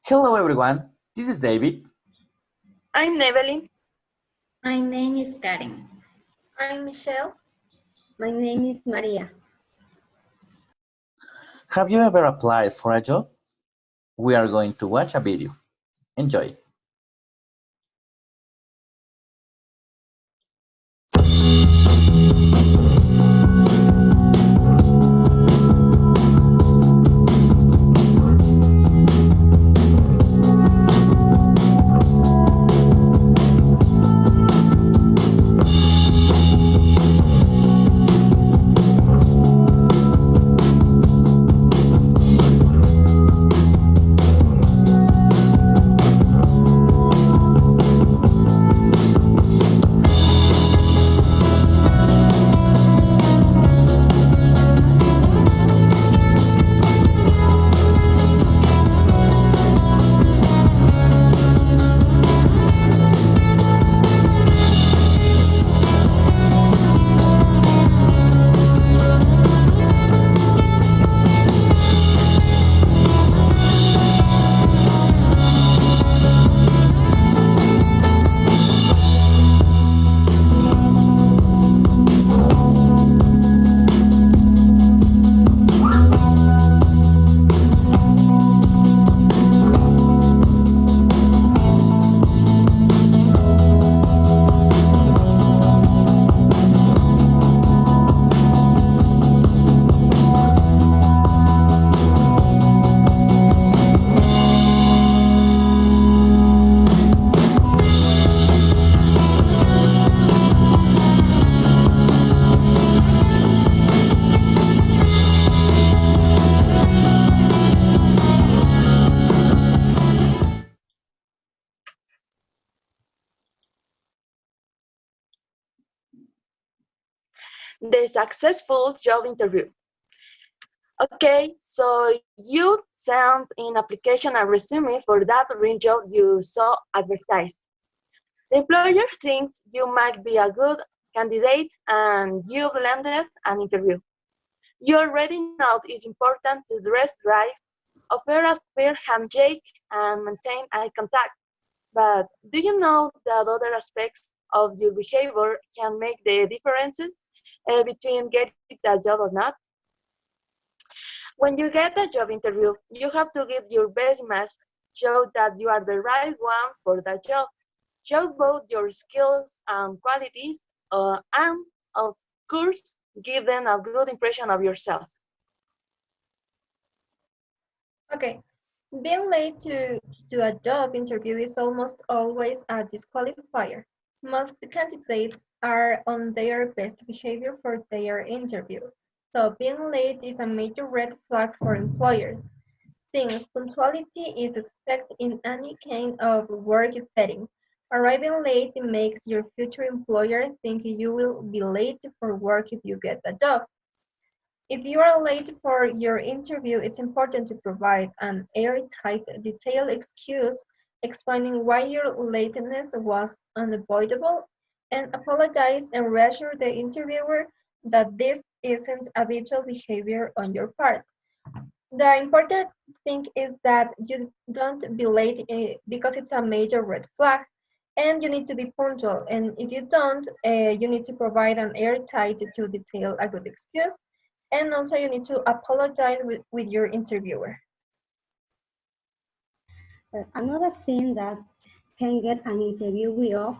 Hello everyone, this is David. I'm Evelyn. My name is Karen. I'm Michelle. My name is Maria. Have you ever applied for a job? We are going to watch a video. Enjoy. The successful job interview. Okay, so you sent in application a resume for that dream job you saw advertised. The employer thinks you might be a good candidate and you've landed an interview. You already know it's important to dress right, offer a fair handshake, and maintain eye contact. But do you know that other aspects of your behavior can make the differences between getting the job or not? When you get a job interview, you have to give your best image, show that you are the right one for the job, show both your skills and qualities, and of course, give them a good impression of yourself. Okay, being late to a job interview is almost always a disqualifier. Most candidates are on their best behavior for their interview, so being late is a major red flag for employers, since punctuality is expected in any kind of work setting. Arriving late makes your future employer think you will be late for work if you get the job. If you are late for your interview, it's important to provide an airtight, detailed excuse explaining why your lateness was unavoidable and apologize and reassure the interviewer that this isn't habitual behavior on your part. The important thing is that you don't be late because it's a major red flag and you need to be punctual. And if you don't, you need to provide an airtight to detail a good excuse. And also you need to apologize with your interviewer. Another thing that can get an interviewee off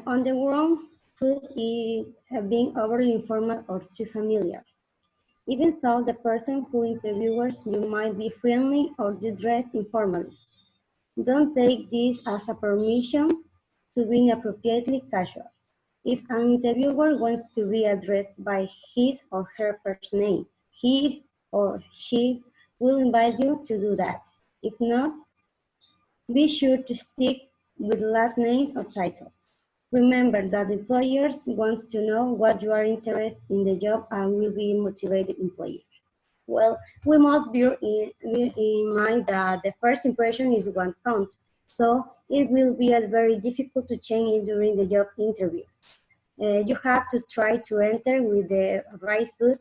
on the wrong foot is being overly informal or too familiar. Even though the person who interviews you might be friendly or just dressed informally. Don't take this as a permission to be inappropriately casual. If an interviewer wants to be addressed by his or her first name, he or she will invite you to do that. If not, be sure to stick with last name or title. Remember that employers want to know what you are interested in the job and will be motivated employee. Well, we must bear in mind that the first impression is one count, so it will be very difficult to change it during the job interview. You have to try to enter with the right foot,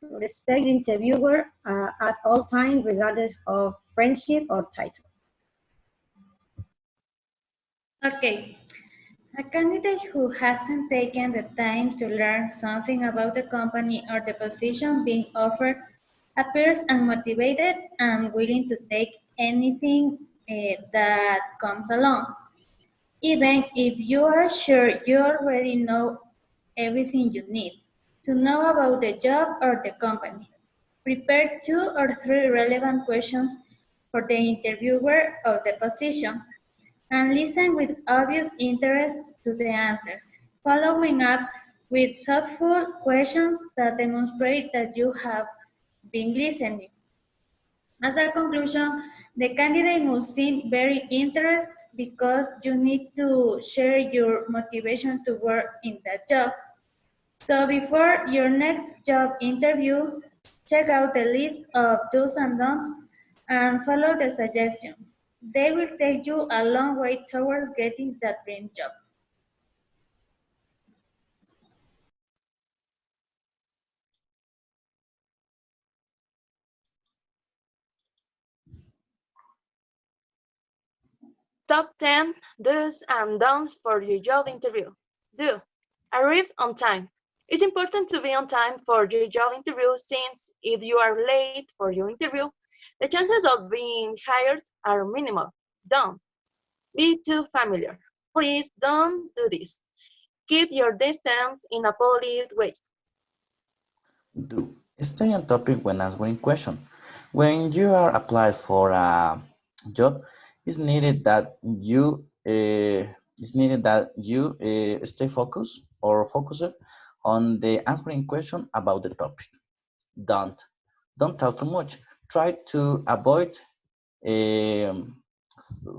respect the interviewer at all times, regardless of friendship, or title. Okay, a candidate who hasn't taken the time to learn something about the company or the position being offered appears unmotivated and willing to take anything that comes along. Even if you are sure you already know everything you need to know about the job or the company. Prepare 2 or 3 relevant questions for the interviewer of the position and listen with obvious interest to the answers, following up with thoughtful questions that demonstrate that you have been listening. As a conclusion, the candidate must seem very interested because you need to share your motivation to work in that job. So before your next job interview, check out the list of do's and don'ts and follow the suggestion. They will take you a long way towards getting that dream job. Top 10 do's and don'ts for your job interview. Do. Arrive on time. It's important to be on time for your job interview since if you are late for your interview, the chances of being hired are minimal. Don't be too familiar. Please don't do this. Keep your distance in a polite way. Do. Stay on topic when answering questions. When you are applied for a job, it's needed that you stay focused or focused on the answering question about the topic. Don't don't talk too much. Try to avoid um,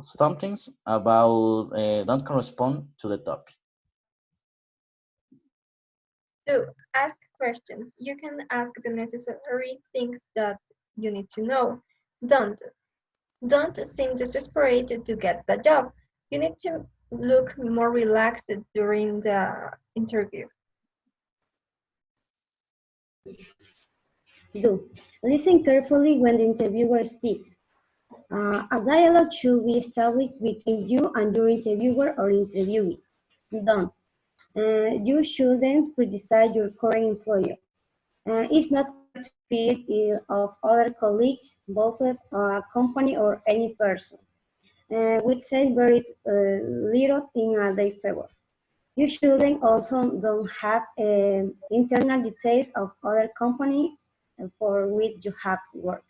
some things about don't correspond to the topic. 2. Ask questions. You can ask the necessary things that you need to know. Don't. Don't seem desperate to get the job. You need to look more relaxed during the interview. Do. Listen carefully when the interviewer speaks. A dialogue should be established between you and your interviewer or interviewee. Don't. You shouldn't criticize your current employer. It's not fair to speak ill of other colleagues, bosses, a company, or any person. Which says very little in their favor. You shouldn't also don't have internal details of other company for which you have worked.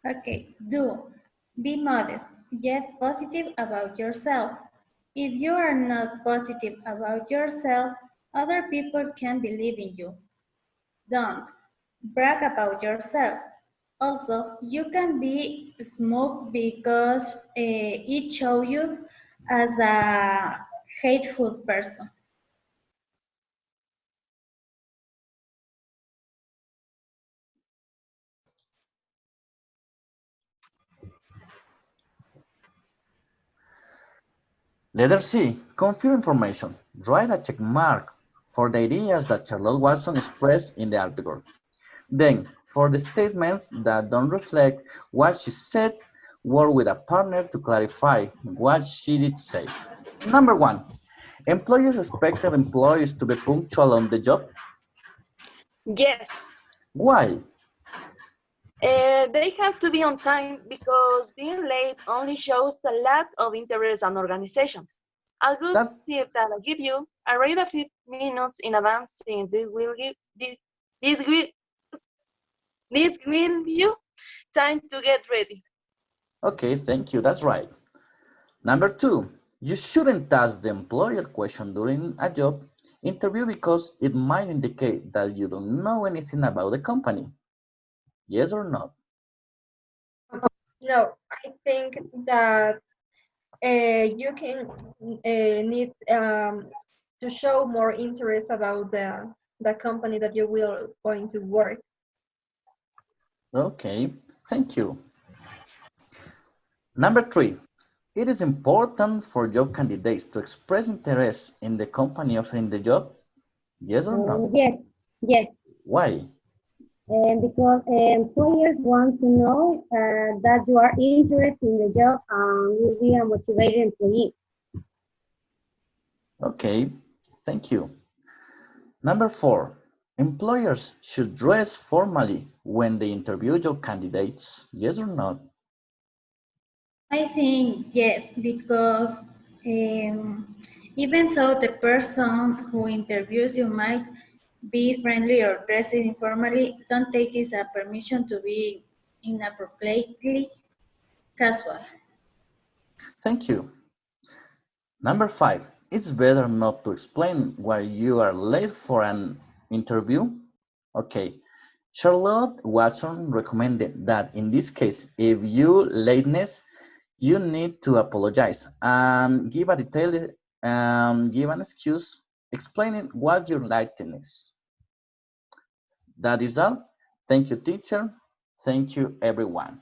Okay, do. Be modest, yet positive about yourself. If you are not positive about yourself, other people can believe in you. Don't brag about yourself. Also, you can be smug because it shows you as a hateful person. Letter C. Confirm information. Write a check mark for the ideas that Charlotte Watson expressed in the article. Then, for the statements that don't reflect what she said, work with a partner to clarify what she did say. Number 1. Employers expect their employees to be punctual on the job. Yes, Why? they have to be on time because being late only shows a lack of interest and organizations. A good That's tip that I give you, arrive a few minutes in advance since this will, this will give you time to get ready. okay, thank you. That's right. Number 2. You shouldn't ask the employer question during a job interview because it might indicate that you don't know anything about the company. Yes or not? No, I think that you can need to show more interest about the company that you will going to work. Okay, thank you. Number 3. It is important for job candidates to express interest in the company offering the job. Yes or not? Yes, yes. Why? because employers want to know that you are interested in the job and will be a motivated employee. Okay, thank you. Number 4, employers should dress formally when they interview job candidates, yes or not? I think yes, because even though the person who interviews you might be friendly or dressed informally, don't take this as permission to be inappropriately casual. Thank you. Number 5, it's better not to explain why you are late for an interview. Okay, Charlotte Watson recommended that in this case, if you lateness, you need to apologize and give a detailed give an excuse explaining what your lateness. That is all. Thank you, teacher. Thank you, everyone.